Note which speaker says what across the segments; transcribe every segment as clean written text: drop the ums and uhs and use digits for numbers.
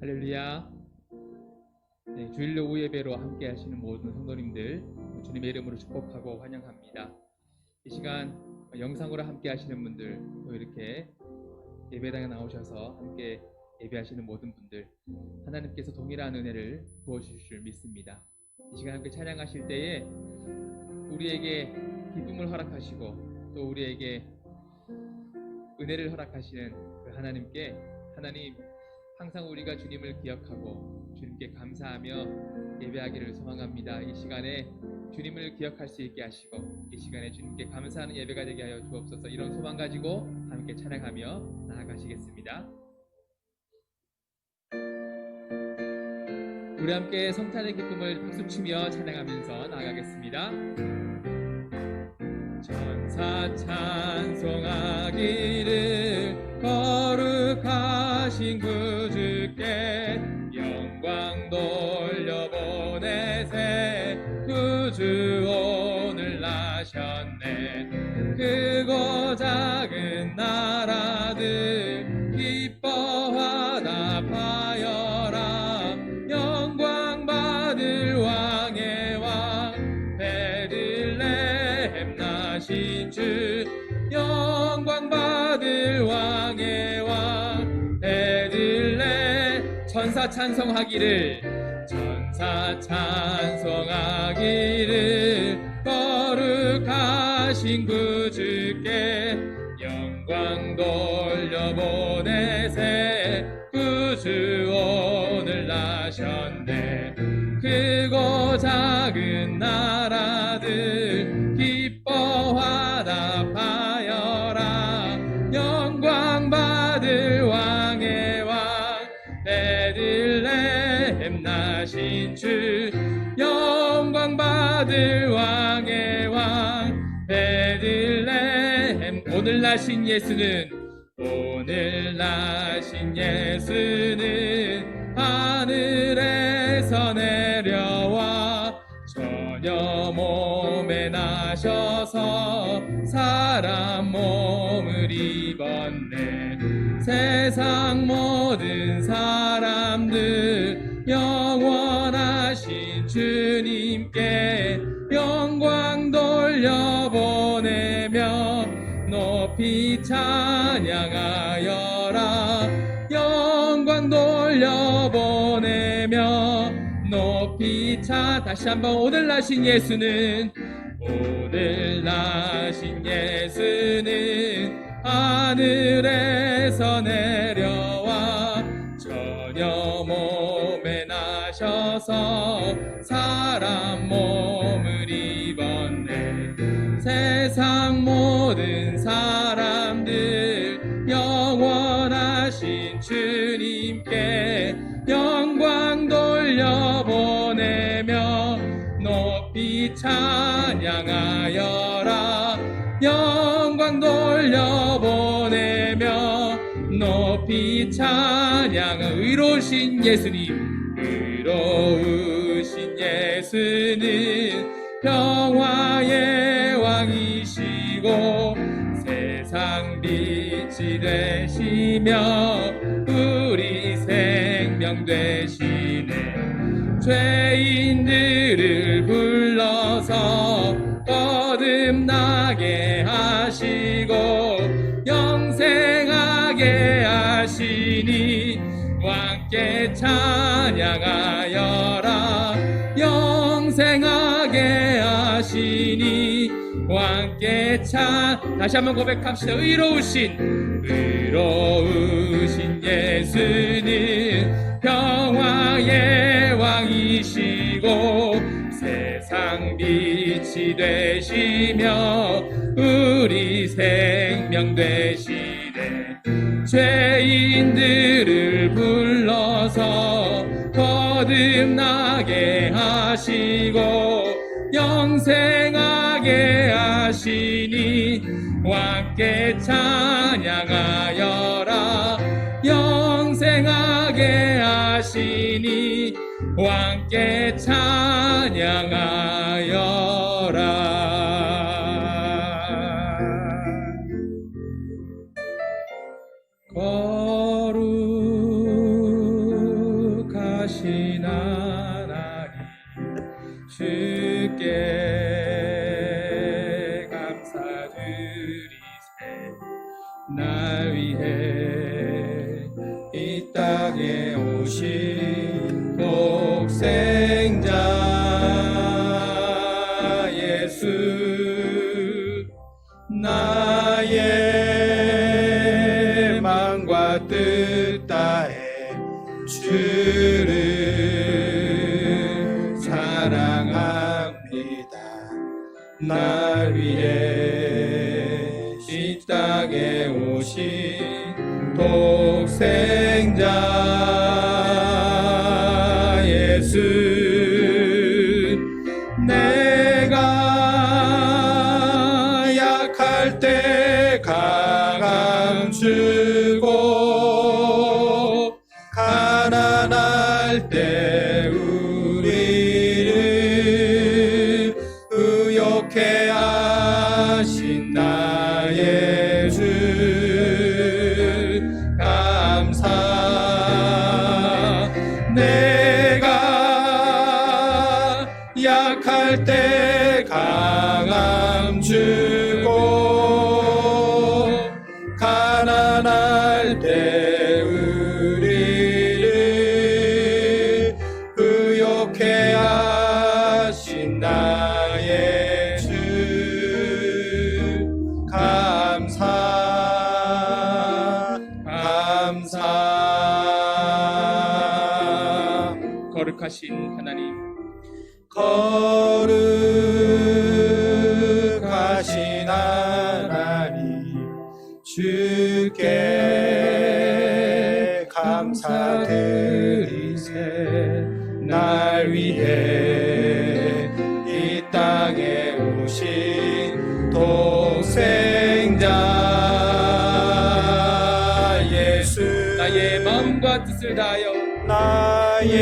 Speaker 1: 할렐루야. 네, 주일로 오후 예배로 함께 하시는 모든 성도님들 주님의 이름으로 축복하고 환영합니다. 이 시간 영상으로 함께 하시는 분들, 또 이렇게 예배당에 나오셔서 함께 예배하시는 모든 분들, 하나님께서 동일한 은혜를 부어주실 줄 믿습니다. 이 시간 함께 찬양하실 때에 우리에게 기쁨을 허락하시고 또 우리에게 은혜를 허락하시는 그 하나님께, 하나님 항상 우리가 주님을 기억하고 주님께 감사하며 예배하기를 소망합니다. 이 시간에 주님을 기억할 수 있게 하시고 이 시간에 주님께 감사하는 예배가 되게 하여 주옵소서. 이런 소망 가지고 함께 찬양하며 나아가시겠습니다. 우리 함께 성탄의 기쁨을 박수치며 찬양하면서 나아가겠습니다. 천사 찬송하기를 거룩하신 구주께 영광 돌려보내세. 구주 오늘 나셨네. 크고 작은 나라들 기뻐하다 파여라. 영광 받을 왕의 왕 베들레헴 나신 주. 영광 받을 왕의 왕 베들레헴. 천사 찬송하기를, 천사 찬송하기를 거룩하신 구주께 영광 돌려보내세. 구주 오늘 나셨네. 크고 작은 나라들 기뻐하다 파여라. 영광 받을 왕의 왕 베들레헴 나신 주. 영광 받을 왕의 왕 베들레헴. 오늘 나신 예수는, 오늘 나신 예수는 하늘에서 내려와 처녀 몸에 나셔서 사람 몸을 입었네. 세상 모든 사람들 영원하신 주님께 영광 돌려보내며 높이 찬양하여라. 영광 돌려보내며 높이 다시 한번. 오늘 나신 예수는, 오늘 나신 예수는 하늘에서 내려와 처녀 몸에 나셔서 사람 몸을 입었네. 세상 모든 사람들 영원하신 주님께 영광 돌려보내며 높이 찬양하여라. 영광 돌려보내며 높이 찬양. 의로우신 예수님, 의로우신 예수는 평화의 왕이시고 세상 빛이 되시며 우리 생명 되시네. 죄인들을 불러서 거듭나게 하시고 영생하게 하시니 왕께 찬양하여라. 영생하게 하시니 왕께 다시 한번 고백합시다. 의로우신 예수는 평화의 왕이시고 세상 빛이 되시며 우리 생명 되시네. 죄인들을 불러서 거듭나게 하시고 영생하게 하시니 왕께 찬양하여라. 영생하게 하시니 왕께 찬양하여라. 거룩 주께 감사드리세. 날 위해 이 땅에 오신 독생자 예수, 나의 마음과 뜻 다해 주를 사랑합니다. 날 위해 이 땅에 오신 독생자 예수, 내가 약할 때 강함 주고 가난할 때 우리를 의롭게 하신 나의 주 감사. 내가 약할 때 강함 주고 가난할 때 우리를 의롭게 하신 나의 주 감사 감사. 거룩하신 하나님, 거룩하신 하나님, 주께 감사드리세. 날 위해 이 땅에 오신 독생자 예수, 나의 마음과 뜻을 다하여 나의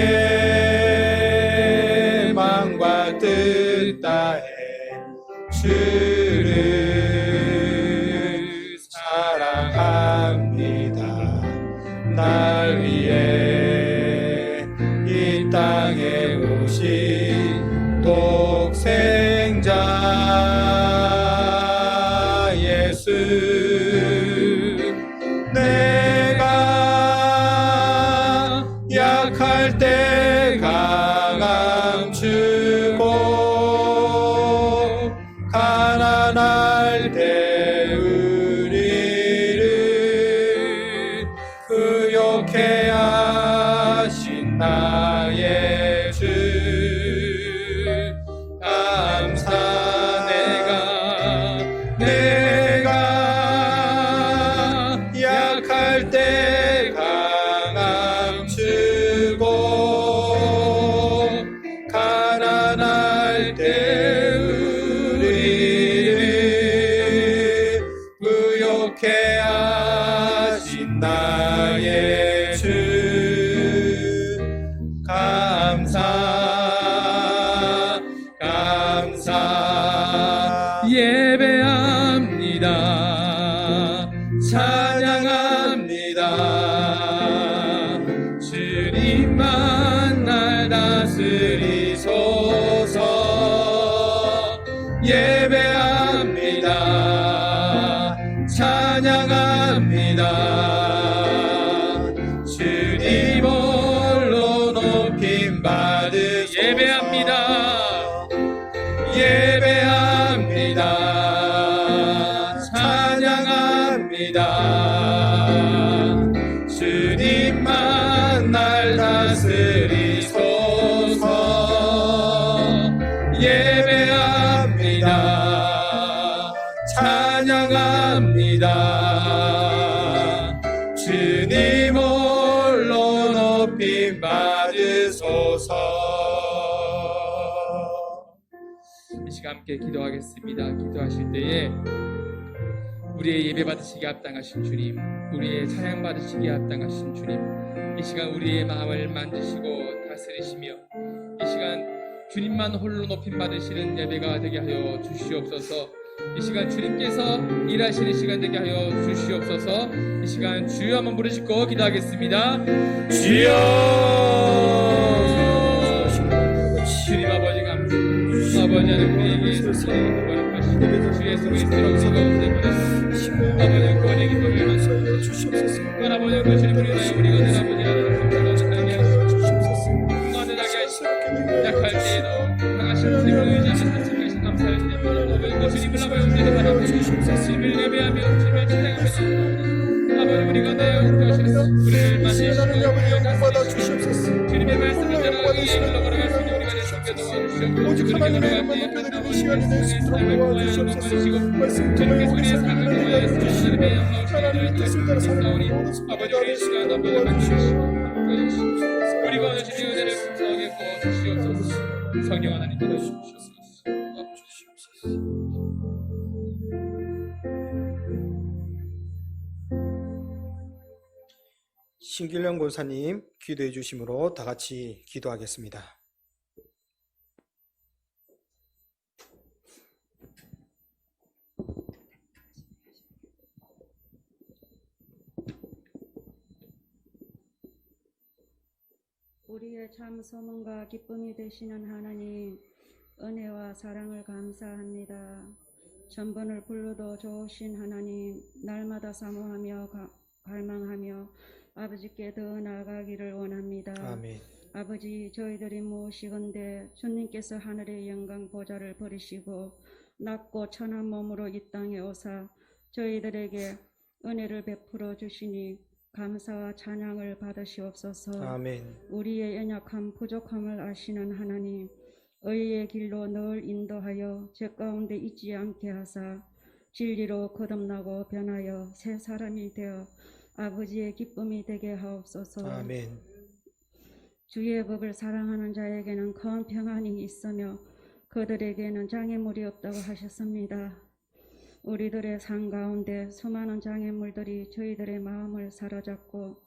Speaker 1: 마음과 뜻 다해 주를 사랑합니다. 날 위해 이 땅에 오신 독생자 예수, 내가 약할 때 강함 주고 가난할 때 우리를 의롭게 하신 나의 주 감사. 내가 약할 때 강함 주고 가난할 때 우리를 의롭게 하신 나의 주 감사 감사. 예배합니다. 찬양합니다. 주님만 날 다스리소서. 예배합니다. 찬양합니다. 주님 홀로 높임 받으소서. 예배합니다. 예배합니다. 찬양합니다. 주님만 날 다스리소서. 예배합니다. 찬양합니다. 주님 홀로 높임 받으소서. 이 시간 함께 기도하겠습니다. 기도하실 때에 우리의 예배 받으시기에 합당하신 주님, 우리의 찬양 받으시기에 합당하신 주님, 이 시간 우리의 마음을 만드시고 다스리시며 이 시간 주님만 홀로 높임 받으시는 예배가 되게 하여 주시옵소서. 이 시간 주님께서 일하시는 시간 되게 하여 주시옵소서. 이 시간 주여 한번 부르시고 기도하겠습니다. 주여. 주님 아버지 감사합니다. 아버지 하나님 우리에게 성령을 거룩하시고 주 예수 그리스도로 우리 가운데 보내주시고 아버지 구원의 기쁨을 만들어 주시옵소서. 또한 아버지 그 주님을 위하여 우리가 늘 아버지 하나님 감사가 못하게 하시옵소서. 무한하게 하시고 약할 때에도 강하신 주님을 의지하며 살아계신 감사를 드립니다. 아버지 그 주님을 아버지 우리가 바라보고 주님을 예배하며 주님을 찬양하며 아버지 우리가 내 용도하시는 우리를 만드시고 우리를 다스리시고 주님의 말씀을 따라 의의 길로 걸어갈 수 있는 우리가 되시게 도와주시옵소서.
Speaker 2: 오직 하나님의 이름만 높여드리는 시간이 될 수 있도록 도와주시옵소서. 말씀 통하여 우리 삶을 인도하여 주시고 하나님의 뜻을 따라 살아가는 모든
Speaker 1: 아버지 우리 시간 아버지 만주시옵소서. 우리가 오늘 주님의 은혜를 감사하게 도와주시옵소서. 성령 하나님 도와주시옵소서.
Speaker 2: 신길령 권사님 기도해 주심으로 다 같이 기도하겠습니다.
Speaker 3: 우리의 참 소망과 기쁨이 되시는 하나님, 은혜와 사랑을 감사합니다. 전번을 불러도 좋으신 하나님, 날마다 사모하며 갈망하며 아버지께 더 나아가기를 원합니다.
Speaker 2: 아멘.
Speaker 3: 아버지, 저희들이 무엇이건대 주님께서 하늘의 영광 보좌를 버리시고 낮고 천한 몸으로 이 땅에 오사 저희들에게 은혜를 베풀어 주시니 감사와 찬양을 받으시옵소서.
Speaker 2: 아멘.
Speaker 3: 우리의 연약함 부족함을 아시는 하나님, 의의 길로 늘 인도하여 죄 가운데 있지 않게 하사 진리로 거듭나고 변하여 새 사람이 되어 아버지의 기쁨이 되게 하옵소서.
Speaker 2: 아멘.
Speaker 3: 주의 법을 사랑하는 자에게는 큰 평안이 있으며 그들에게는 장애물이 없다고 하셨습니다. 우리들의 삶 가운데 수많은 장애물들이 저희들의 마음을 사로잡고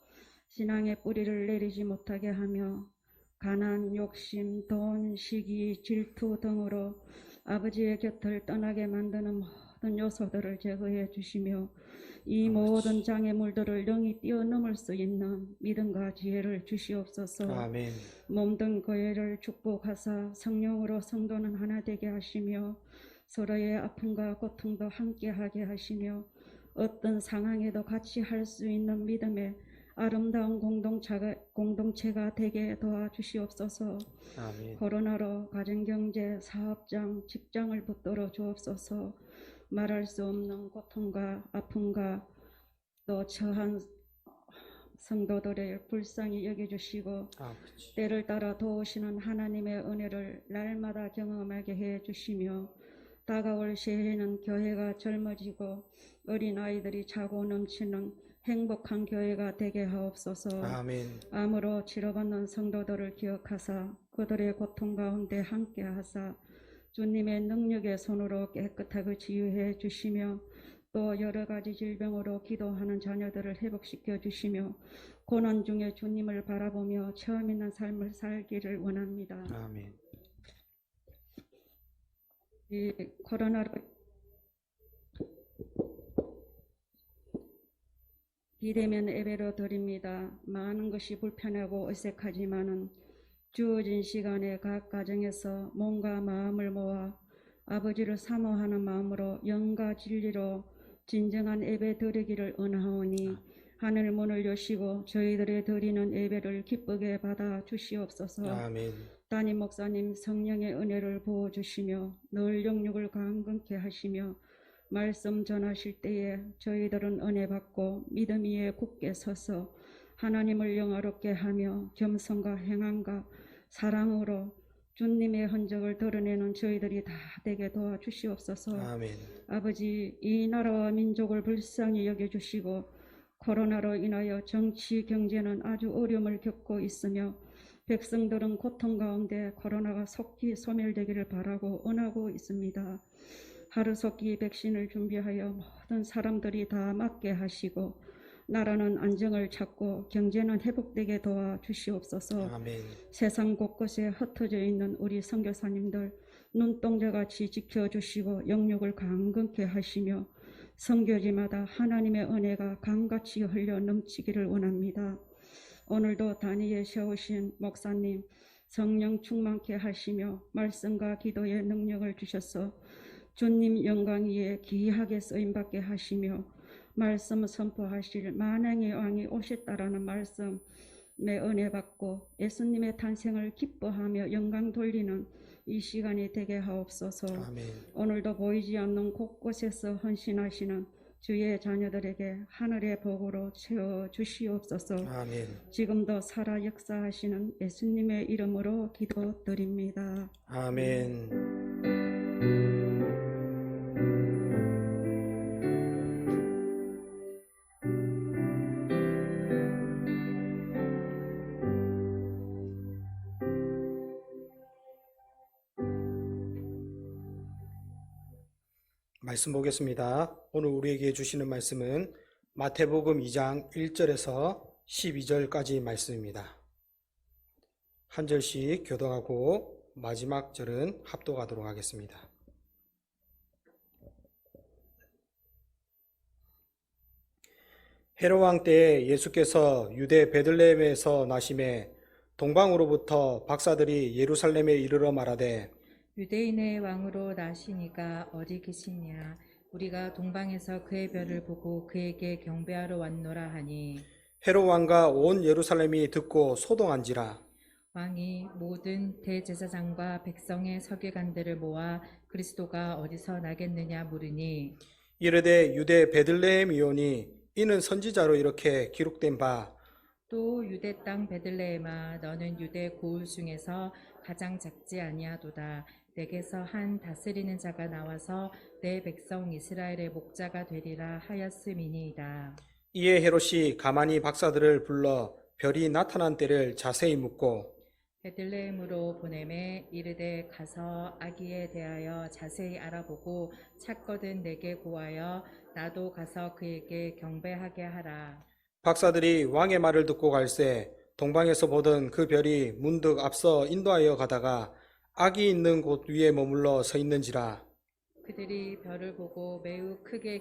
Speaker 3: 신앙의 뿌리를 내리지 못하게 하며 가난, 욕심, 돈, 시기, 질투 등으로 아버지의 곁을 떠나게 만드는 모든 요소들을 제거해 주시며 이 모든 장애물들을 능히 뛰어넘을 수 있는 믿음과 지혜를 주시옵소서.
Speaker 2: 아멘.
Speaker 3: 몸든 교회를 축복하사 성령으로 성도는 하나 되게 하시며 서로의 아픔과 고통도 함께하게 하시며 어떤 상황에도 같이 할 수 있는 믿음의 아름다운 공동체가 되게 도와주시옵소서.
Speaker 2: 아멘.
Speaker 3: 코로나로 가정경제, 사업장, 직장을 붙들어 주옵소서. 말할 수 없는 고통과 아픔과 또 처한 성도들의 불쌍히 여겨주시고
Speaker 2: 아버지.
Speaker 3: 때를 따라 도우시는 하나님의 은혜를 날마다 경험하게 해주시며 다가올 새해에는 교회가 젊어지고 어린아이들이 차고 넘치는 행복한 교회가 되게 하옵소서.
Speaker 2: 아멘.
Speaker 3: 암으로 치료받는 성도들을 기억하사 그들의 고통 가운데 함께하사 주님의 능력의 손으로 깨끗하게 치유해 주시며 또 여러 가지 질병으로 기도하는 자녀들을 회복시켜 주시며 고난 중에 주님을 바라보며 처음 있는 삶을 살기를 원합니다.
Speaker 2: 아멘.
Speaker 3: 이 코로나로 비대면 예배로 드립니다. 많은 것이 불편하고 어색하지만은 주어진 시간에 각 가정에서 몸과 마음을 모아 아버지를 사모하는 마음으로 영과 진리로 진정한 예배 드리기를 원하오니 하늘 문을 여시고 저희들의 드리는 예배를 기쁘게 받아 주시옵소서.
Speaker 2: 아멘.
Speaker 3: 담임 목사님 성령의 은혜를 부어주시며 늘 영육을 강건케 하시며 말씀 전하실 때에 저희들은 은혜 받고 믿음 위에 굳게 서서 하나님을 영화롭게 하며 겸손과 행함과 사랑으로 주님의 흔적을 드러내는 저희들이 다 되게 도와주시옵소서.
Speaker 2: 아멘.
Speaker 3: 아버지, 이 나라와 민족을 불쌍히 여겨주시고 코로나로 인하여 정치, 경제는 아주 어려움을 겪고 있으며 백성들은 고통 가운데 코로나가 속히 소멸되기를 바라고 원하고 있습니다. 하루속히 백신을 준비하여 모든 사람들이 다 맞게 하시고 나라는 안정을 찾고 경제는 회복되게 도와주시옵소서.
Speaker 2: 아멘.
Speaker 3: 세상 곳곳에 흩어져 있는 우리 선교사님들 눈동자같이 지켜주시고 영육을 강건케 하시며 선교지마다 하나님의 은혜가 강같이 흘러 넘치기를 원합니다. 오늘도 단위에 세우신 목사님 성령 충만케 하시며 말씀과 기도의 능력을 주셔서 주님 영광 위에 귀하게 쓰임받게 하시며 말씀 선포하실 만왕의 왕이 오셨다라는 말씀에 은혜 받고 예수님의 탄생을 기뻐하며 영광 돌리는 이 시간이 되게 하옵소서.
Speaker 2: 아멘.
Speaker 3: 오늘도 보이지 않는 곳곳에서 헌신하시는 주의 자녀들에게 하늘의 복으로 채워 주시옵소서.
Speaker 2: 아멘.
Speaker 3: 지금도 살아 역사하시는 예수님의 이름으로 기도드립니다.
Speaker 2: 아멘. 말씀 보겠습니다. 오늘 우리에게 주시는 말씀은 마태복음 2장 1절에서 12절까지 말씀입니다. 한 절씩 교독하고 마지막 절은 합독하도록 하겠습니다. 헤롯 왕 때에 예수께서 유대 베들레헴에서 나심에 동방으로부터 박사들이 예루살렘에 이르러 말하되
Speaker 4: 유대인의 왕으로 나시니가 어디 계시냐? 우리가 동방에서 그의 별을 보고 그에게 경배하러 왔노라 하니
Speaker 2: 헤롯 왕과 온 예루살렘이 듣고 소동한지라.
Speaker 4: 왕이 모든 대제사장과 백성의 서기관들을 모아 그리스도가 어디서 나겠느냐 물으니
Speaker 2: 이르되 유대 베들레헴이오니 이는 선지자로 이렇게 기록된 바
Speaker 4: 또 유대 땅 베들레헴아 너는 유대 고을 중에서 가장 작지 아니하도다. 내게서 한 다스리는 자가 나와서 내 백성 이스라엘의 목자가 되리라 하였음이니이다.
Speaker 2: 이에 헤롯이 가만히 박사들을 불러 별이 나타난 때를 자세히 묻고
Speaker 4: 베들레헴으로 보내매 이르되 가서 아기에 대하여 자세히 알아보고 찾거든 내게 고하여 나도 가서 그에게 경배하게 하라.
Speaker 2: 박사들이 왕의 말을 듣고 갈새 동방에서 보던 그 별이 문득 앞서 인도하여 가다가 아기 있는 곳 위에 머물러 서 있는지라.
Speaker 4: 그들이 별을 보고 매우 크게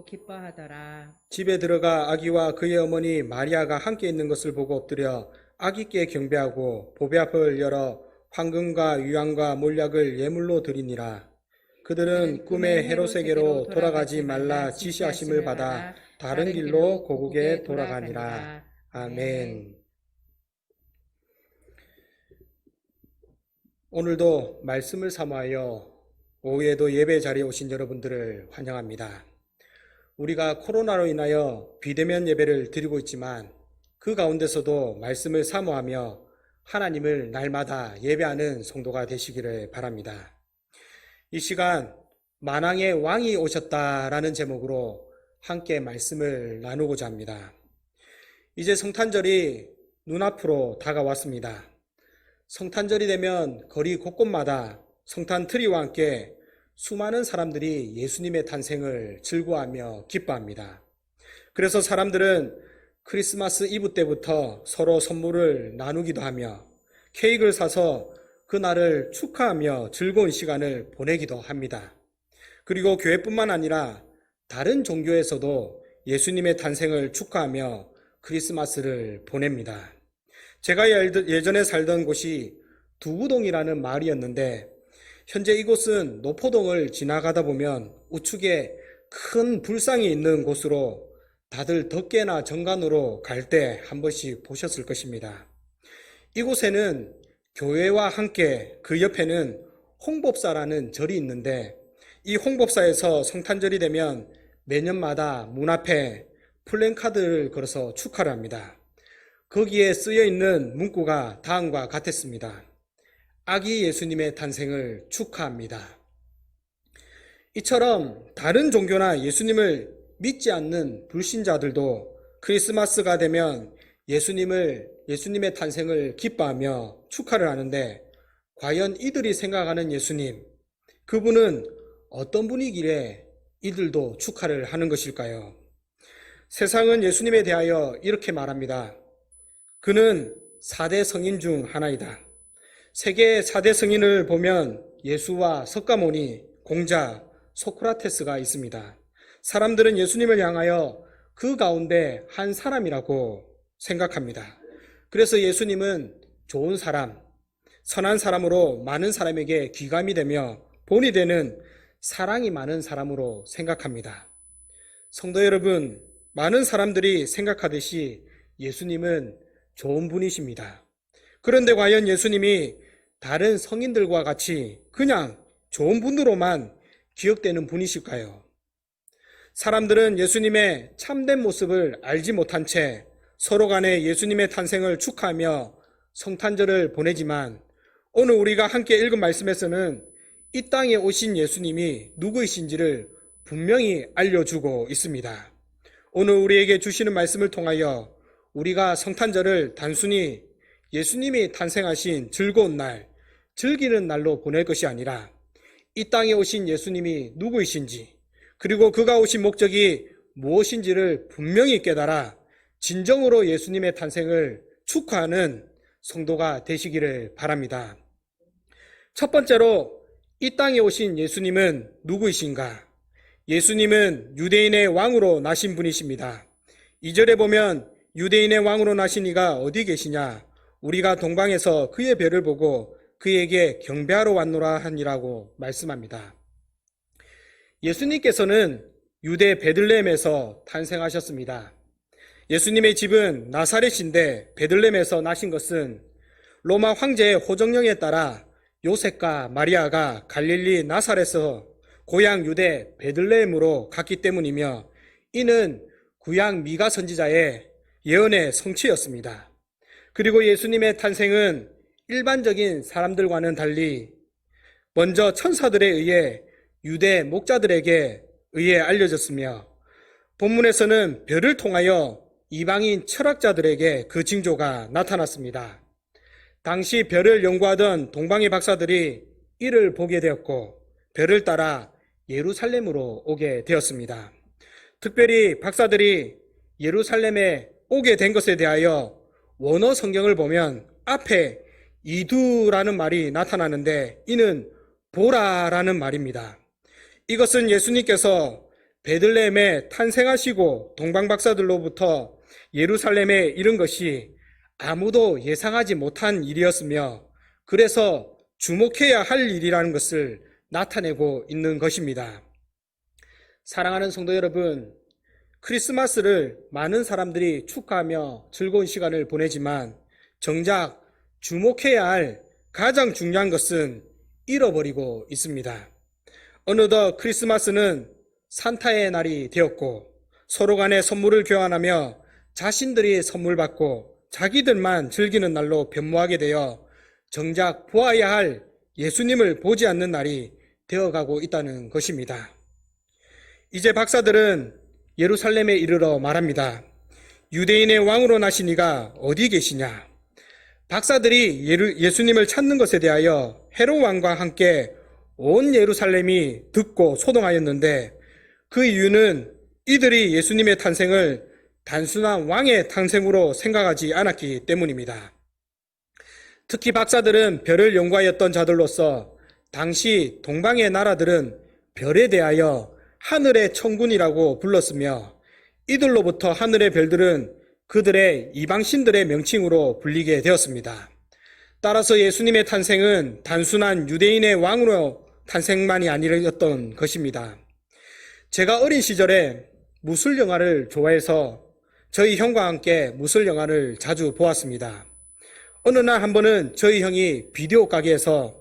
Speaker 4: 기뻐하더라.
Speaker 2: 집에 들어가 아기와 그의 어머니 마리아가 함께 있는 것을 보고 엎드려 아기께 경배하고 보배 앞을 열어 황금과 유황과 몰약을 예물로 드리니라. 그들은 꿈에 헤롯에게로 돌아가지 말라 지시하심을 받아 다른 길로 고국에 돌아가니라. 아멘. 오늘도 말씀을 사모하여 오후에도 예배 자리에 오신 여러분들을 환영합니다. 우리가 코로나로 인하여 비대면 예배를 드리고 있지만 그 가운데서도 말씀을 사모하며 하나님을 날마다 예배하는 성도가 되시기를 바랍니다. 이 시간 만왕의 왕이 오셨다라는 제목으로 함께 말씀을 나누고자 합니다. 이제 성탄절이 눈앞으로 다가왔습니다. 성탄절이 되면 거리 곳곳마다 성탄 트리와 함께 수많은 사람들이 예수님의 탄생을 즐거워하며 기뻐합니다. 그래서 사람들은 크리스마스 이브 때부터 서로 선물을 나누기도 하며 케이크를 사서 그날을 축하하며 즐거운 시간을 보내기도 합니다. 그리고 교회뿐만 아니라 다른 종교에서도 예수님의 탄생을 축하하며 크리스마스를 보냅니다. 제가 예전에 살던 곳이 두부동이라는 마을이었는데 현재 이곳은 노포동을 지나가다 보면 우측에 큰 불상이 있는 곳으로 다들 덕계나 정간으로 갈 때 한 번씩 보셨을 것입니다. 이곳에는 교회와 함께 그 옆에는 홍법사라는 절이 있는데 이 홍법사에서 성탄절이 되면 매년마다 문 앞에 플랜카드를 걸어서 축하를 합니다. 거기에 쓰여 있는 문구가 다음과 같았습니다. 아기 예수님의 탄생을 축하합니다. 이처럼 다른 종교나 예수님을 믿지 않는 불신자들도 크리스마스가 되면 예수님의 탄생을 기뻐하며 축하를 하는데 과연 이들이 생각하는 예수님, 그분은 어떤 분이길래 이들도 축하를 하는 것일까요? 세상은 예수님에 대하여 이렇게 말합니다. 그는 4대 성인 중 하나이다. 세계 4대 성인을 보면 예수와 석가모니, 공자, 소크라테스가 있습니다. 사람들은 예수님을 향하여 그 가운데 한 사람이라고 생각합니다. 그래서 예수님은 좋은 사람, 선한 사람으로 많은 사람에게 귀감이 되며 본이 되는 사랑이 많은 사람으로 생각합니다. 성도 여러분, 많은 사람들이 생각하듯이 예수님은 좋은 분이십니다. 그런데 과연 예수님이 다른 성인들과 같이 그냥 좋은 분으로만 기억되는 분이실까요? 사람들은 예수님의 참된 모습을 알지 못한 채 서로 간에 예수님의 탄생을 축하하며 성탄절을 보내지만 오늘 우리가 함께 읽은 말씀에서는 이 땅에 오신 예수님이 누구이신지를 분명히 알려주고 있습니다. 오늘 우리에게 주시는 말씀을 통하여 우리가 성탄절을 단순히 예수님이 탄생하신 즐거운 날, 즐기는 날로 보낼 것이 아니라 이 땅에 오신 예수님이 누구이신지, 그리고 그가 오신 목적이 무엇인지를 분명히 깨달아 진정으로 예수님의 탄생을 축하하는 성도가 되시기를 바랍니다. 첫 번째로 이 땅에 오신 예수님은 누구이신가? 예수님은 유대인의 왕으로 나신 분이십니다. 2절에 보면 유대인의 왕으로 나신 이가 어디 계시냐? 우리가 동방에서 그의 별을 보고 그에게 경배하러 왔노라 하니라고 말씀합니다. 예수님께서는 유대 베들레헴에서 탄생하셨습니다. 예수님의 집은 나사렛인데 베들레헴에서 나신 것은 로마 황제의 호정령에 따라 요셉과 마리아가 갈릴리 나사렛에서 고향 유대 베들레헴으로 갔기 때문이며 이는 구약 미가 선지자의 예언의 성취였습니다. 그리고 예수님의 탄생은 일반적인 사람들과는 달리 먼저 천사들에 의해 유대 목자들에게 의해 알려졌으며 본문에서는 별을 통하여 이방인 철학자들에게 그 징조가 나타났습니다. 당시 별을 연구하던 동방의 박사들이 이를 보게 되었고 별을 따라 예루살렘으로 오게 되었습니다. 특별히 박사들이 예루살렘에 오게 된 것에 대하여 원어 성경을 보면 앞에 이두라는 말이 나타나는데 이는 보라라는 말입니다. 이것은 예수님께서 베들레헴에 탄생하시고 동방 박사들로부터 예루살렘에 이른 것이 아무도 예상하지 못한 일이었으며 그래서 주목해야 할 일이라는 것을 나타내고 있는 것입니다. 사랑하는 성도 여러분, 크리스마스를 많은 사람들이 축하하며 즐거운 시간을 보내지만 정작 주목해야 할 가장 중요한 것은 잃어버리고 있습니다. 어느덧 크리스마스는 산타의 날이 되었고 서로 간에 선물을 교환하며 자신들이 선물 받고 자기들만 즐기는 날로 변모하게 되어 정작 보아야 할 예수님을 보지 않는 날이 되어가고 있다는 것입니다. 이제 박사들은 예루살렘에 이르러 말합니다. 유대인의 왕으로 나신 이가 어디 계시냐? 박사들이 예수님을 찾는 것에 대하여 헤롯 왕과 함께 온 예루살렘이 듣고 소동하였는데 그 이유는 이들이 예수님의 탄생을 단순한 왕의 탄생으로 생각하지 않았기 때문입니다. 특히 박사들은 별을 연구하였던 자들로서 당시 동방의 나라들은 별에 대하여 하늘의 천군이라고 불렀으며 이들로부터 하늘의 별들은 그들의 이방신들의 명칭으로 불리게 되었습니다. 따라서 예수님의 탄생은 단순한 유대인의 왕으로 탄생만이 아니었던 것입니다. 제가 어린 시절에 무술 영화를 좋아해서 저희 형과 함께 무술 영화를 자주 보았습니다. 어느 날 한 번은 저희 형이 비디오 가게에서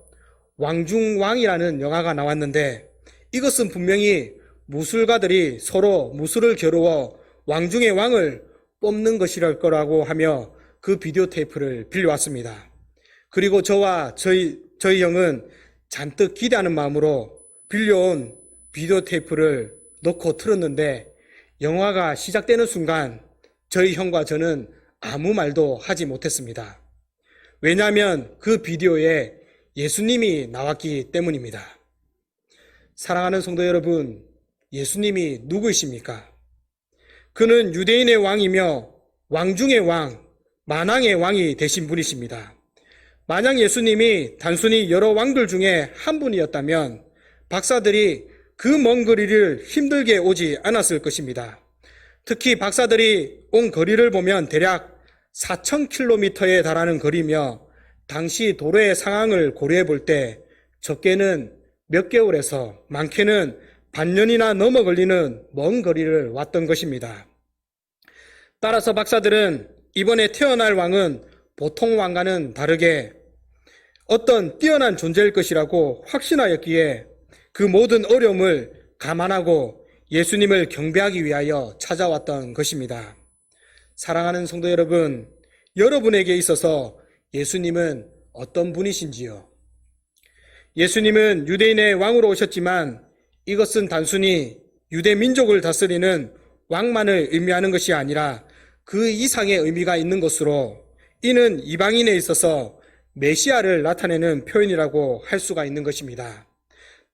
Speaker 2: 왕중왕이라는 영화가 나왔는데 이것은 분명히 무술가들이 서로 무술을 겨루어 왕중의 왕을 뽑는 것이랄 거라고 하며 그 비디오 테이프를 빌려왔습니다. 그리고 저와 저희 형은 잔뜩 기대하는 마음으로 빌려온 비디오 테이프를 넣고 틀었는데 영화가 시작되는 순간 저희 형과 저는 아무 말도 하지 못했습니다. 왜냐하면 그 비디오에 예수님이 나왔기 때문입니다. 사랑하는 성도 여러분, 예수님이 누구이십니까? 그는 유대인의 왕이며 왕 중의 왕, 만왕의 왕이 되신 분이십니다. 만약 예수님이 단순히 여러 왕들 중에 한 분이었다면 박사들이 그 먼 거리를 힘들게 오지 않았을 것입니다. 특히 박사들이 온 거리를 보면 대략 4,000km에 달하는 거리며 당시 도로의 상황을 고려해 볼 때 적게는 몇 개월에서 많게는 반년이나 넘어 걸리는 먼 거리를 왔던 것입니다. 따라서 박사들은 이번에 태어날 왕은 보통 왕과는 다르게 어떤 뛰어난 존재일 것이라고 확신하였기에 그 모든 어려움을 감안하고 예수님을 경배하기 위하여 찾아왔던 것입니다. 사랑하는 성도 여러분, 여러분에게 있어서 예수님은 어떤 분이신지요? 예수님은 유대인의 왕으로 오셨지만 이것은 단순히 유대 민족을 다스리는 왕만을 의미하는 것이 아니라 그 이상의 의미가 있는 것으로 이는 이방인에 있어서 메시아를 나타내는 표현이라고 할 수가 있는 것입니다.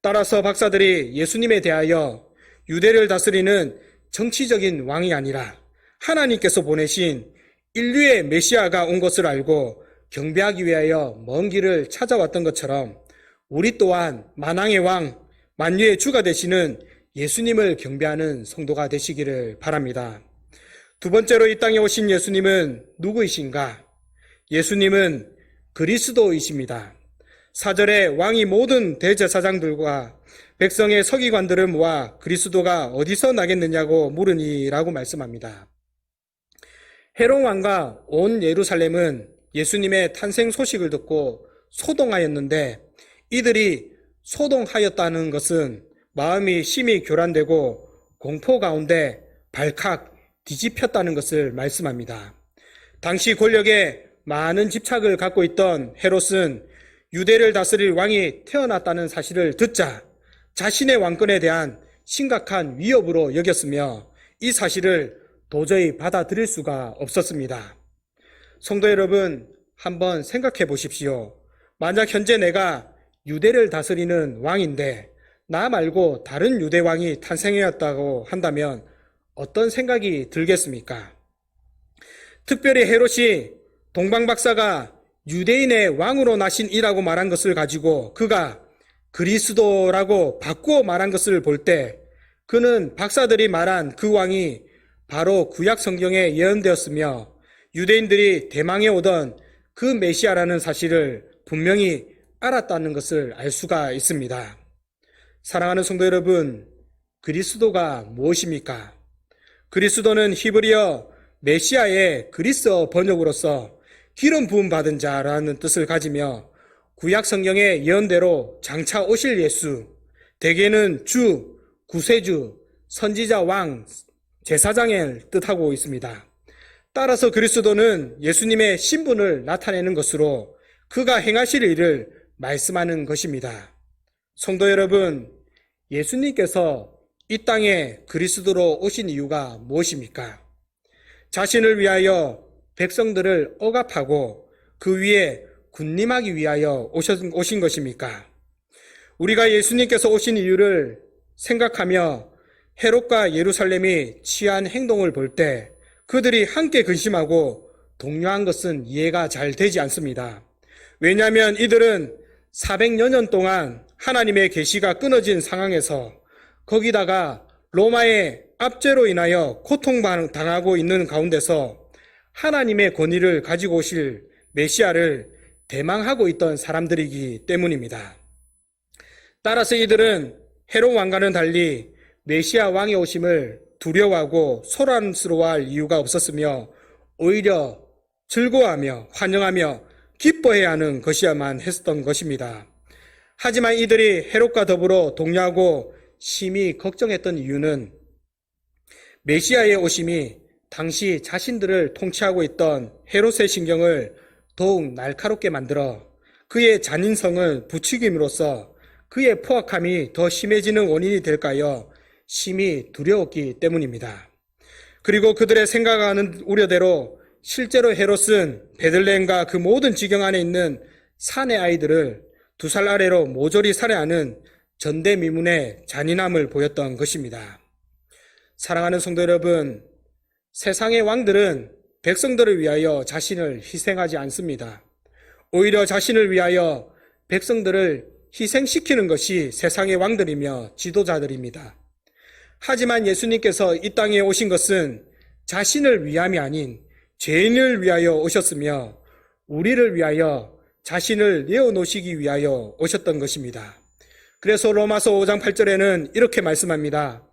Speaker 2: 따라서 박사들이 예수님에 대하여 유대를 다스리는 정치적인 왕이 아니라 하나님께서 보내신 인류의 메시아가 온 것을 알고 경배하기 위하여 먼 길을 찾아왔던 것처럼 우리 또한 만왕의 왕, 만유의 주가 되시는 예수님을 경배하는 성도가 되시기를 바랍니다. 두 번째로 이 땅에 오신 예수님은 누구이신가? 예수님은 그리스도이십니다. 4절에 왕이 모든 대제사장들과 백성의 서기관들을 모아 그리스도가 어디서 나겠느냐고 물으니라고 말씀합니다. 헤롯 왕과 온 예루살렘은 예수님의 탄생 소식을 듣고 소동하였는데 이들이 소동하였다는 것은 마음이 심히 교란되고 공포 가운데 발칵 뒤집혔다는 것을 말씀합니다. 당시 권력에 많은 집착을 갖고 있던 헤롯은 유대를 다스릴 왕이 태어났다는 사실을 듣자 자신의 왕권에 대한 심각한 위협으로 여겼으며 이 사실을 도저히 받아들일 수가 없었습니다. 성도 여러분, 한번 생각해 보십시오. 만약 현재 내가 유대를 다스리는 왕인데 나 말고 다른 유대 왕이 탄생하였다고 한다면 어떤 생각이 들겠습니까? 특별히 헤롯이 동방박사가 유대인의 왕으로 나신 이라고 말한 것을 가지고 그가 그리스도라고 바꾸어 말한 것을 볼 때 그는 박사들이 말한 그 왕이 바로 구약 성경에 예언되었으며 유대인들이 대망에 오던 그 메시아라는 사실을 분명히 알았다는 것을 알 수가 있습니다. 사랑하는 성도 여러분, 그리스도가 무엇입니까? 그리스도는 히브리어 메시아의 그리스어 번역으로서 기름 부음 받은 자라는 뜻을 가지며 구약 성경의 예언대로 장차 오실 예수, 대개는 주, 구세주, 선지자 왕, 제사장을 뜻하고 있습니다. 따라서 그리스도는 예수님의 신분을 나타내는 것으로 그가 행하실 일을 말씀하는 것입니다. 성도 여러분, 예수님께서 이 땅에 그리스도로 오신 이유가 무엇입니까? 자신을 위하여 백성들을 억압하고 그 위에 군림하기 위하여 오신 것입니까? 우리가 예수님께서 오신 이유를 생각하며 헤롯과 예루살렘이 취한 행동을 볼 때 그들이 함께 근심하고 동요한 것은 이해가 잘 되지 않습니다. 왜냐하면 이들은 400여 년 동안 하나님의 계시가 끊어진 상황에서 거기다가 로마의 압제로 인하여 고통당하고 있는 가운데서 하나님의 권위를 가지고 오실 메시아를 대망하고 있던 사람들이기 때문입니다. 따라서 이들은 헤롯 왕과는 달리 메시아 왕의 오심을 두려워하고 소란스러워할 이유가 없었으며 오히려 즐거워하며 환영하며 기뻐해야 하는 것이야만 했던 것입니다. 하지만 이들이 헤롯과 더불어 동요하고 심히 걱정했던 이유는 메시아의 오심이 당시 자신들을 통치하고 있던 헤롯의 신경을 더욱 날카롭게 만들어 그의 잔인성을 부추김으로써 그의 포악함이 더 심해지는 원인이 될까요? 심히 두려웠기 때문입니다. 그리고 그들의 생각하는 우려대로 실제로 헤롯은 베들레헴과 그 모든 지경 안에 있는 산의 아이들을 2살 아래로 모조리 살해하는 전대미문의 잔인함을 보였던 것입니다. 사랑하는 성도 여러분, 세상의 왕들은 백성들을 위하여 자신을 희생하지 않습니다. 오히려 자신을 위하여 백성들을 희생시키는 것이 세상의 왕들이며 지도자들입니다. 하지만 예수님께서 이 땅에 오신 것은 자신을 위함이 아닌 죄인을 위하여 오셨으며 우리를 위하여 자신을 내어놓으시기 위하여 오셨던 것입니다. 그래서 로마서 5장 8절에는 이렇게 말씀합니다.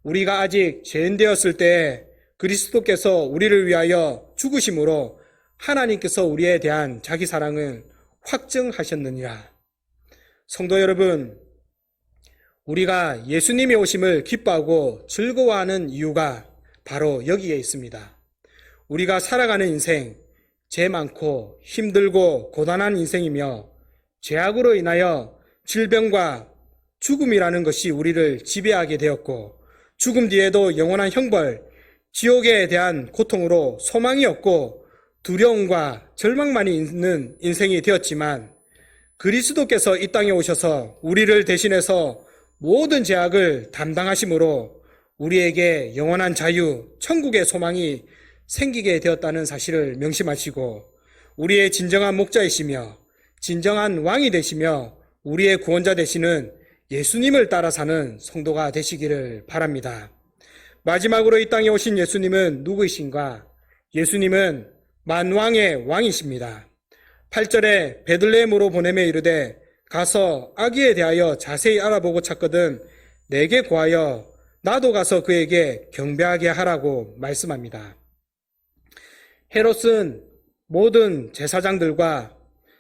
Speaker 2: 우리가 아직 죄인 되었을 때 그리스도께서 우리를 위하여 죽으심으로 하나님께서 우리에 대한 자기 사랑을 확증하셨느니라. 성도 여러분, 우리가 예수님의 오심을 기뻐하고 즐거워하는 이유가 바로 여기에 있습니다. 우리가 살아가는 인생, 죄 많고 힘들고 고단한 인생이며 죄악으로 인하여 질병과 죽음이라는 것이 우리를 지배하게 되었고 죽음 뒤에도 영원한 형벌, 지옥에 대한 고통으로 소망이 없고 두려움과 절망만이 있는 인생이 되었지만 그리스도께서 이 땅에 오셔서 우리를 대신해서 모든 죄악을 담당하심으로 우리에게 영원한 자유, 천국의 소망이 생기게 되었다는 사실을 명심하시고 우리의 진정한 목자이시며 진정한 왕이 되시며 우리의 구원자 되시는 예수님을 따라 사는 성도가 되시기를 바랍니다. 마지막으로 이 땅에 오신 예수님은 누구이신가? 예수님은 만왕의 왕이십니다. 8절에 베들레헴으로 보내며 이르되 가서 아기에 대하여 자세히 알아보고 찾거든 내게 구하여 나도 가서 그에게 경배하게 하라고 말씀합니다. 헤롯은 모든 제사장들과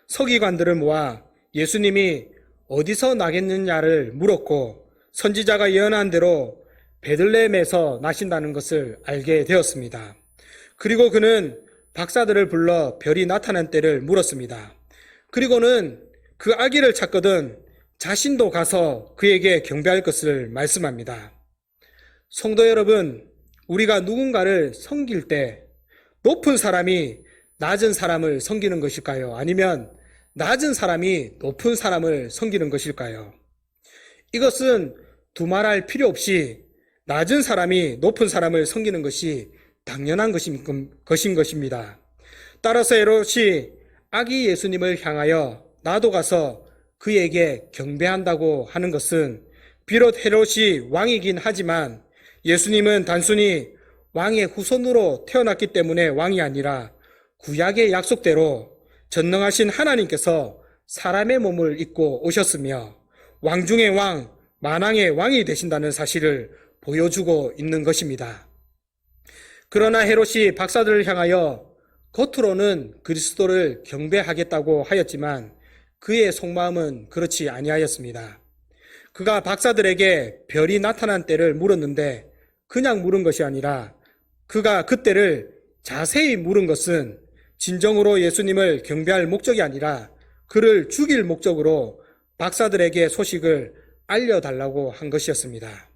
Speaker 2: 서기관들을 모아 예수님이 어디서 나겠느냐를 물었고 선지자가 예언한 대로 베들레헴에서 나신다는 것을 알게 되었습니다. 그리고 그는 박사들을 불러 별이 나타난 때를 물었습니다. 그리고는 그 아기를 찾거든 자신도 가서 그에게 경배할 것을 말씀합니다. 성도 여러분, 우리가 누군가를 섬길 때 높은 사람이 낮은 사람을 섬기는 것일까요? 아니면 낮은 사람이 높은 사람을 섬기는 것일까요? 이것은 두말할 필요 없이 낮은 사람이 높은 사람을 섬기는 것이 당연한 것인 것입니다. 따라서 헤롯이 아기 예수님을 향하여 나도 가서 그에게 경배한다고 하는 것은 비록 헤롯이 왕이긴 하지만 예수님은 단순히 왕의 후손으로 태어났기 때문에 왕이 아니라 구약의 약속대로 전능하신 하나님께서 사람의 몸을 입고 오셨으며 왕 중의 왕, 만왕의 왕이 되신다는 사실을 보여주고 있는 것입니다. 그러나 헤롯이 박사들을 향하여 겉으로는 그리스도를 경배하겠다고 하였지만 그의 속마음은 그렇지 아니하였습니다. 그가 박사들에게 별이 나타난 때를 물었는데 그냥 물은 것이 아니라 그가 그때를 자세히 물은 것은 진정으로 예수님을 경배할 목적이 아니라 그를 죽일 목적으로 박사들에게 소식을 알려달라고 한 것이었습니다.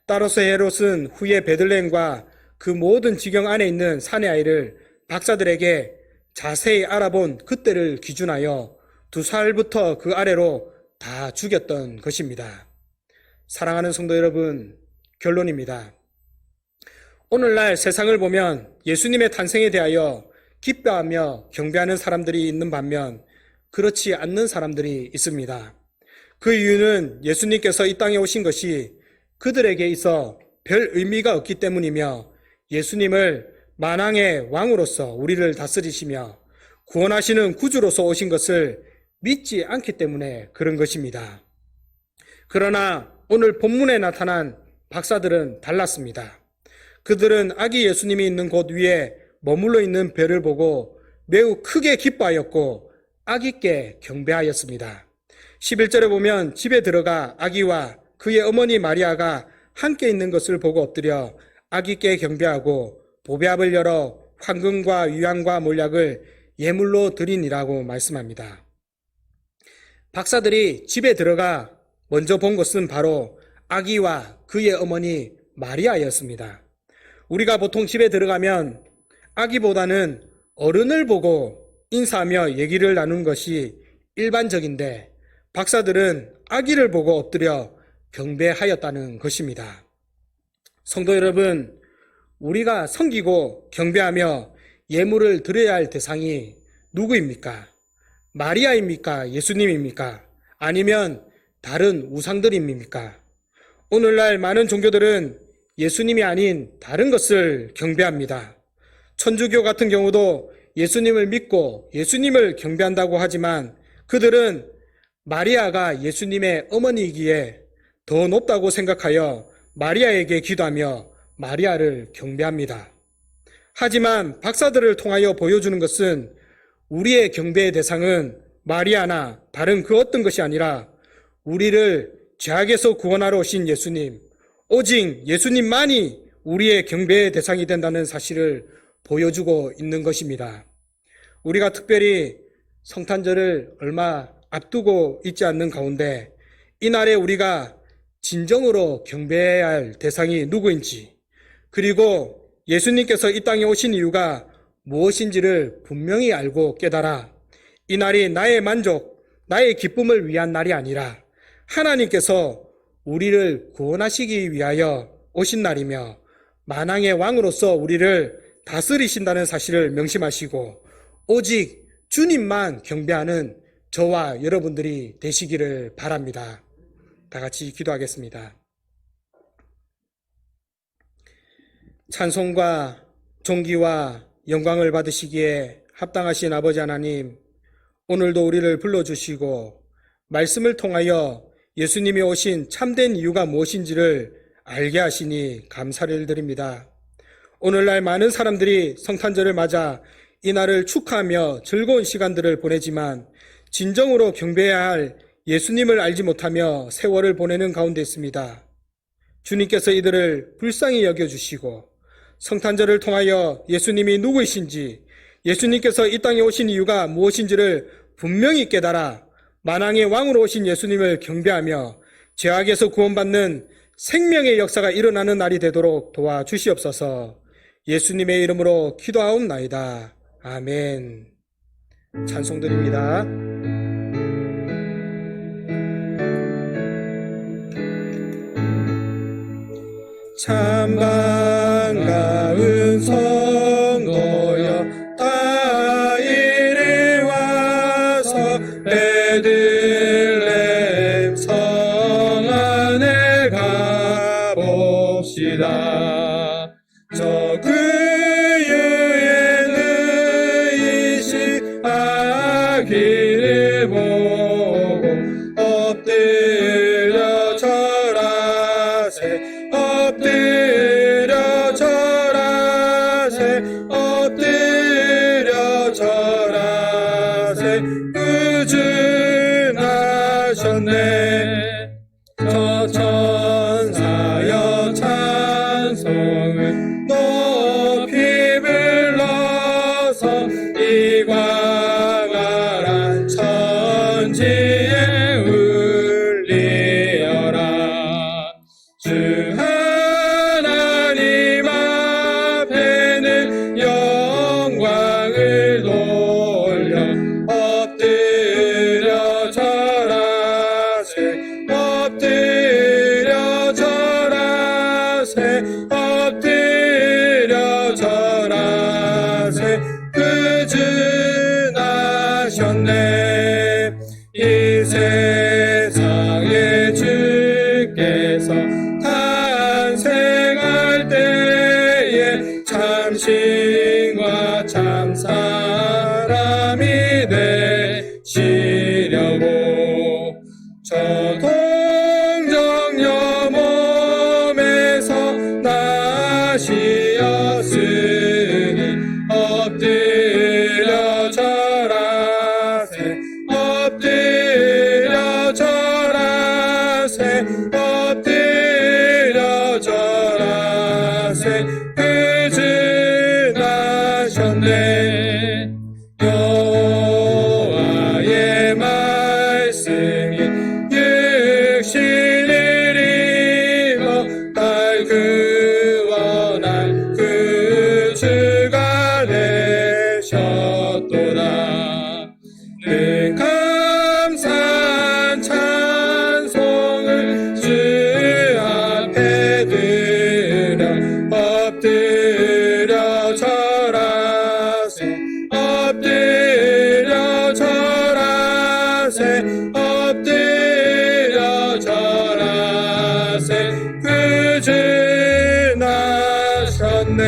Speaker 2: 따라서 헤롯은 후에 베들레헴과 그 모든 지경 안에 있는 사내 아이를 박사들에게 자세히 알아본 그때를 기준하여 2살부터 그 아래로 다 죽였던 것입니다. 사랑하는 성도 여러분, 결론입니다. 오늘날 세상을 보면 예수님의 탄생에 대하여 기뻐하며 경배하는 사람들이 있는 반면 그렇지 않는 사람들이 있습니다. 그 이유는 예수님께서 이 땅에 오신 것이 그들에게 있어 별 의미가 없기 때문이며 예수님을 만왕의 왕으로서 우리를 다스리시며 구원하시는 구주로서 오신 것을 믿지 않기 때문에 그런 것입니다. 그러나 오늘 본문에 나타난 박사들은 달랐습니다. 그들은 아기 예수님이 있는 곳 위에 머물러 있는 별을 보고 매우 크게 기뻐하였고 아기께 경배하였습니다. 11절에 보면 집에 들어가 아기와 그의 어머니 마리아가 함께 있는 것을 보고 엎드려 아기께 경배하고 보배압을 열어 황금과 유향과 몰약을 예물로 드리니라고 말씀합니다. 박사들이 집에 들어가 먼저 본 것은 바로 아기와 그의 어머니 마리아였습니다. 우리가 보통 집에 들어가면 아기보다는 어른을 보고 인사하며 얘기를 나누는 것이 일반적인데 박사들은 아기를 보고 엎드려 경배하였다는 것입니다. 성도 여러분, 우리가 섬기고 경배하며 예물을 드려야 할 대상이 누구입니까? 마리아입니까? 예수님입니까? 아니면 다른 우상들입니까? 오늘날 많은 종교들은 예수님이 아닌 다른 것을 경배합니다. 천주교 같은 경우도 예수님을 믿고 예수님을 경배한다고 하지만 그들은 마리아가 예수님의 어머니이기에 더 높다고 생각하여 마리아에게 기도하며 마리아를 경배합니다. 하지만 박사들을 통하여 보여주는 것은 우리의 경배의 대상은 마리아나 다른 그 어떤 것이 아니라 우리를 죄악에서 구원하러 오신 예수님, 오직 예수님만이 우리의 경배의 대상이 된다는 사실을 보여주고 있는 것입니다. 우리가 특별히 성탄절을 얼마 앞두고 있지 않는 가운데 이날에 우리가 진정으로 경배해야 할 대상이 누구인지, 그리고 예수님께서 이 땅에 오신 이유가 무엇인지를 분명히 알고 깨달아 이날이 나의 만족, 나의 기쁨을 위한 날이 아니라 하나님께서 우리를 구원하시기 위하여 오신 날이며 만왕의 왕으로서 우리를 다스리신다는 사실을 명심하시고 오직 주님만 경배하는 저와 여러분들이 되시기를 바랍니다. 다 같이 기도하겠습니다. 찬송과 존귀와 영광을 받으시기에 합당하신 아버지 하나님, 오늘도 우리를 불러주시고 말씀을 통하여 예수님이 오신 참된 이유가 무엇인지를 알게 하시니 감사를 드립니다. 오늘날 많은 사람들이 성탄절을 맞아 이날을 축하하며 즐거운 시간들을 보내지만 진정으로 경배해야 할 예수님을 알지 못하며 세월을 보내는 가운데 있습니다. 주님께서 이들을 불쌍히 여겨주시고 성탄절을 통하여 예수님이 누구이신지, 예수님께서 이 땅에 오신 이유가 무엇인지를 분명히 깨달아 만왕의 왕으로 오신 예수님을 경배하며 죄악에서 구원받는 생명의 역사가 일어나는 날이 되도록 도와주시옵소서. 예수님의 이름으로 기도하옵나이다. 아멘. 찬송드립니다. 참 반가운 성도여 다 이리 와서 베들레헴 성 안에 가봅시다. 저 그유의 의식 아기를 보고 엎드려 절하세, 엎드려 절하세, 엎드려 절하세. 구준하셨네. 저 천사여 찬송을 높이 불러서 이 광활한 천지에 울리어라. 주 하나님 앞에는 영광을 돌려 엎드려 절하세, 엎드려 절하세, 엎드려 절하세. 구준하셨네. 이 세상에 주께서 탄생할 때에 참신과 참사람이 되시려고 저 동정녀 몸에서 나시었으니 엎드려 절하세, 엎드려 절하세, 엎드려 절하세. 구준하셨네. 여호와의 말씀이 육신을 입어 날 구원할 그 주가 되셨도다. 늘 감사한 찬송을 주 앞에 드려 엎드려 절하세, 엎드려 절하세, 엎드려 절하세. 구준하셨네.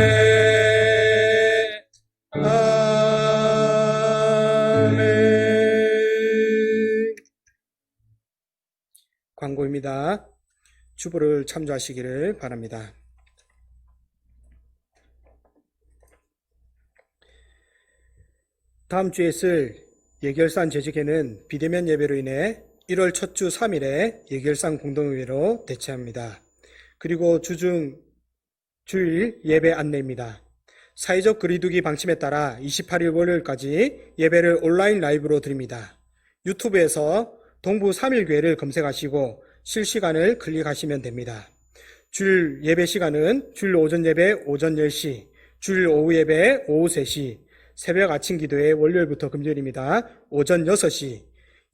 Speaker 2: 아멘. 있습니다. 주보를 참조하시기를 바랍니다. 다음 주에 쓸 예결산 재직회는 비대면 예배로 인해 1월 첫 주 3일에 예결산 공동회로 대체합니다. 그리고 주중 주일 예배 안내입니다. 사회적 거리두기 방침에 따라 28일 월요일까지 예배를 온라인 라이브로 드립니다. 유튜브에서 동부 3일교회를 검색하시고 실시간을 클릭하시면 됩니다. 주일 예배 시간은 주일 오전 예배 오전 10시, 주일 오후 예배 오후 3시, 새벽 아침 기도회 월요일부터 금요일입니다. 오전 6시,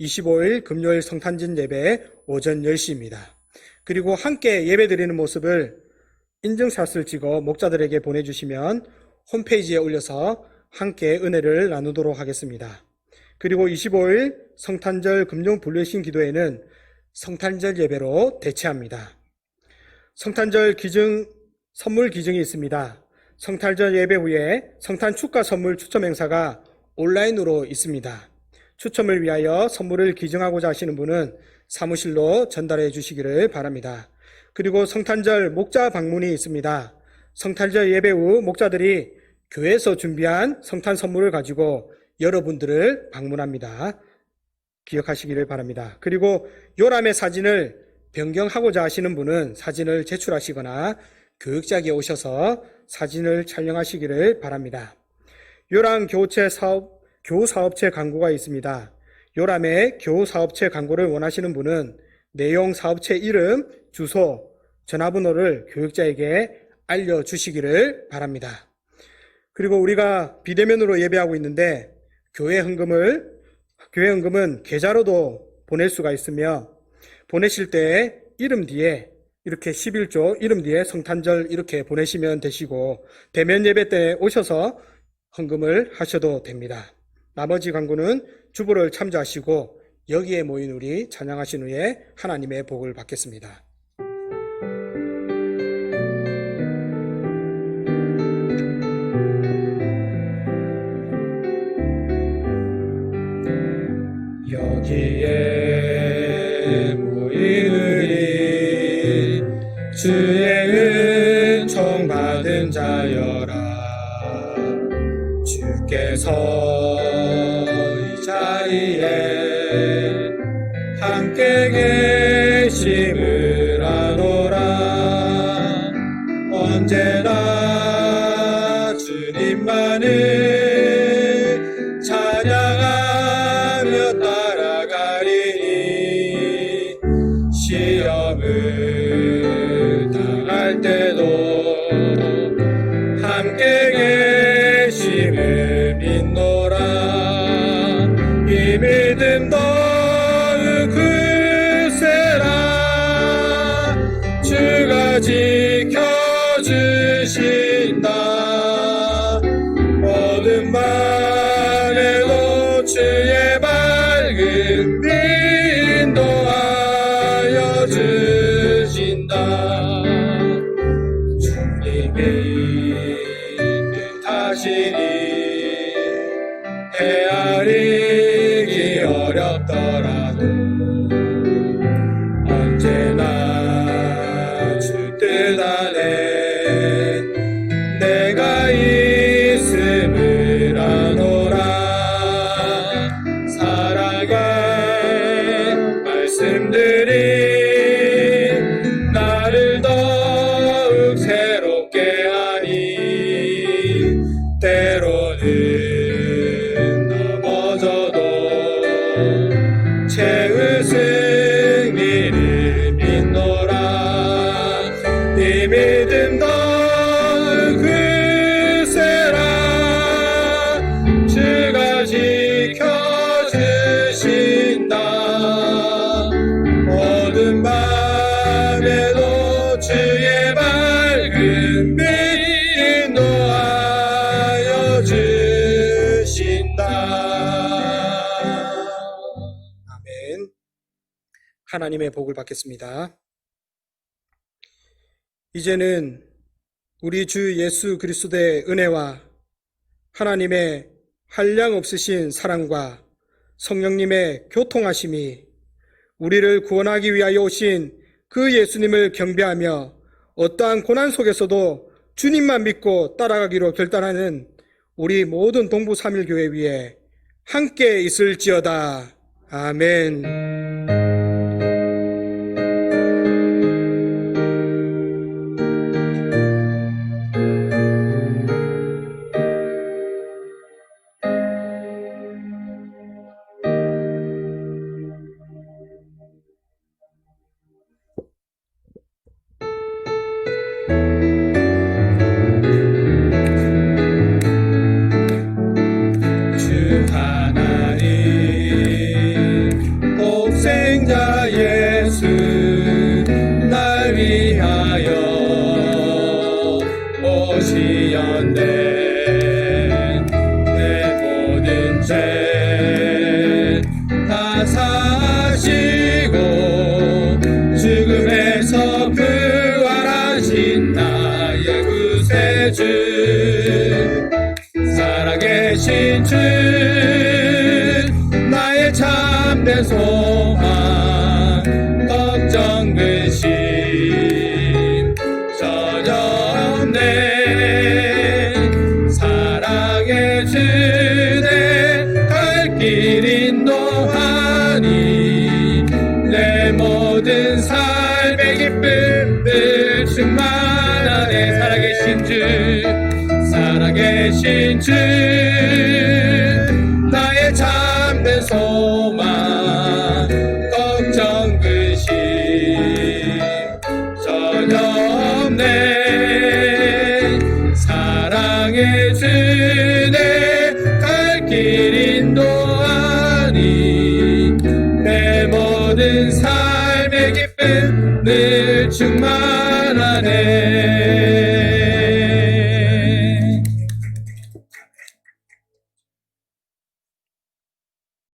Speaker 2: 25일 금요일 성탄절 예배 오전 10시입니다. 그리고 함께 예배 드리는 모습을 인증샷을 찍어 목자들에게 보내주시면 홈페이지에 올려서 함께 은혜를 나누도록 하겠습니다. 그리고 25일 성탄절 금요 불례신 기도회는 성탄절 예배로 대체합니다. 성탄절 선물 기증이 있습니다. 성탄절 예배 후에 성탄 축가 선물 추첨 행사가 온라인으로 있습니다. 추첨을 위하여 선물을 기증하고자 하시는 분은 사무실로 전달해 주시기를 바랍니다. 그리고 성탄절 목자 방문이 있습니다. 성탄절 예배 후 목자들이 교회에서 준비한 성탄 선물을 가지고 여러분들을 방문합니다. 기억하시기를 바랍니다. 그리고 요람의 사진을 변경하고자 하시는 분은 사진을 제출하시거나 교육자에게 오셔서 사진을 촬영하시기를 바랍니다. 요람 교사업체 광고가 있습니다. 요람의 교사업체 광고를 원하시는 분은 내용 사업체 이름, 주소, 전화번호를 교육자에게 알려주시기를 바랍니다. 그리고 우리가 비대면으로 예배하고 있는데 교회 헌금은 계좌로도 보낼 수가 있으며 보내실 때 이름 뒤에 이렇게 11조 이름 뒤에 성탄절 이렇게 보내시면 되시고 대면 예배 때 오셔서 헌금을 하셔도 됩니다. 나머지 광고는 주보를 참조하시고 여기에 모인 우리 찬양하신 후에 하나님의 복을 받겠습니다. 여기에 모인 우리 주의 은총 받은 자여라. 주께서 이 자리에 함께 계심을 아노라. 언제나 주님만을 찬양하며 따라가리니 시험을 당할 때도 함께 계심을 믿노라. 이 믿음 더욱 굳세라. 주가 지켜주신다. 어두운 밤에도 주의 밝은 빛 인도하여 주신다. 주님이 뜻하시니 헤아리기 어렵더라도 언제나 주 뜻 안에 내가 있음을 아노라. 사랑의 말씀들이 나를 더욱 새롭게 하니 때로는 넘어져도 최후 승리를 믿노라. 이 믿음 더욱 굳세라. 주가 지켜주신다. 어두운 밤에도 주의 밝은 빛 인도하여 주신다. 아멘. 하나님의 복을 받겠습니다. 이제는 우리 주 예수 그리스도의 은혜와 하나님의 한량 없으신 사랑과 성령님의 교통하심이 우리를 구원하기 위하여 오신 그 예수님을 경배하며 어떠한 고난 속에서도 주님만 믿고 따라가기로 결단하는 우리 모든 동부 3.1교회 위에 함께 있을지어다. 아멘. 주 하나님 독생자 예수 날 위하여 오시었네. 내 모든 죄 다 사시고 죽음에서 부활하신 나의 구세주 살아계신 주 나의 참된 소망 걱정 근심 전혀 없네. 사랑의 주내 갈 길 인도하니 내 모든 삶의 기쁨들 충만하네. 살아계신 주 나의 참된 소망 걱정 근심 전혀 없네. 사랑의 주내 갈 길 인도하니 내 모든 삶의 기쁨 늘 충만하네.